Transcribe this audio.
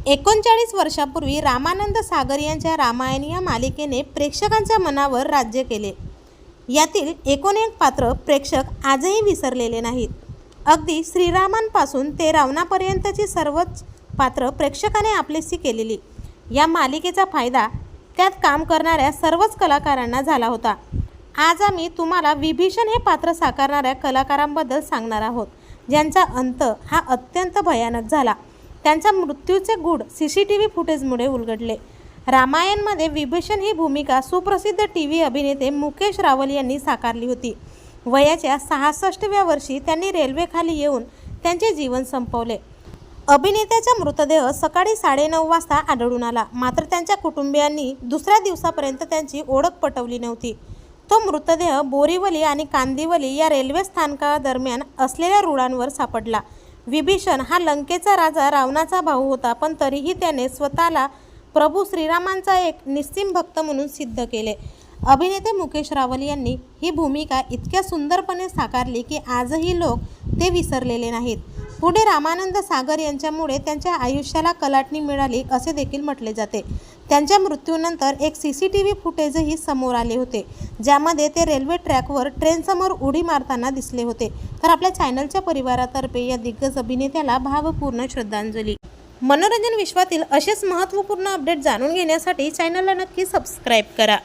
39 वर्षापूर्वी रामानंद सागर यांच्या रामायण या मालिकेने प्रेक्षकांच्या मनावर राज्य केले. यातील एकूण एक पात्र प्रेक्षक आजही विसरलेले नाहीत. अगदी श्रीरामांपासून ते रावणापर्यंतची सर्वच पात्र प्रेक्षकाने आपलीशी केलेली. या मालिकेचा फायदा त्यात काम करणाऱ्या सर्वच कलाकारांना झाला होता. आज आम्ही तुम्हाला विभीषण हे पात्र साकारणाऱ्या कलाकारांबद्दल सांगणार आहोत, ज्यांचा अंत हा अत्यंत भयानक झाला. त्यांच्या मृत्यूचे गूढ CCTV फुटेजमुळे उलगडले. रामायणमध्ये विभीषण ही भूमिका सुप्रसिद्ध TV अभिनेते मुकेश रावल यांनी साकारली होती. वयाच्या 66व्या वर्षी त्यांनी रेल्वेखाली येऊन त्यांचे जीवन संपवले. अभिनेत्याचा मृतदेह सकाळी 9:30 वाजता आढळून आला. मात्र त्यांच्या कुटुंबियांनी दुसऱ्या दिवसापर्यंत त्यांची ओळख पटवली नव्हती. तो मृतदेह बोरीवली आणि कांदिवली या रेल्वे स्थानकादरम्यान असलेल्या रुळांवर सापडला. विभीषण हा लंकेचा राजा रावणाचा भाऊ होता, पण तरीही त्याने स्वतःला प्रभू श्रीरामांचा एक निस्सीम भक्त म्हणून सिद्ध केले. अभिनेते मुकेश रावल यांनी ही भूमिका इतक्या सुंदरपणे साकारली की आजही लोक ते विसरलेले नाहीत. पुढे रामानंद सागर यांच्यामुळे त्यांच्या आयुष्याला कलाटणी मिळाली असे देखील म्हटले जाते. त्यांच्या मृत्यूनंतर एक CCTV फुटेजही समोर आले होते, ज्यामध्ये ते रेल्वे ट्रॅकवर ट्रेनसमोर उडी मारताना दिसले होते. तर आपल्या चॅनलच्या परिवारातर्फे या दिग्गज अभिनेत्याला भावपूर्ण श्रद्धांजली. मनोरंजन विश्वातील असेच महत्त्वपूर्ण अपडेट जाणून घेण्यासाठी चॅनलला नक्की सबस्क्राईब करा.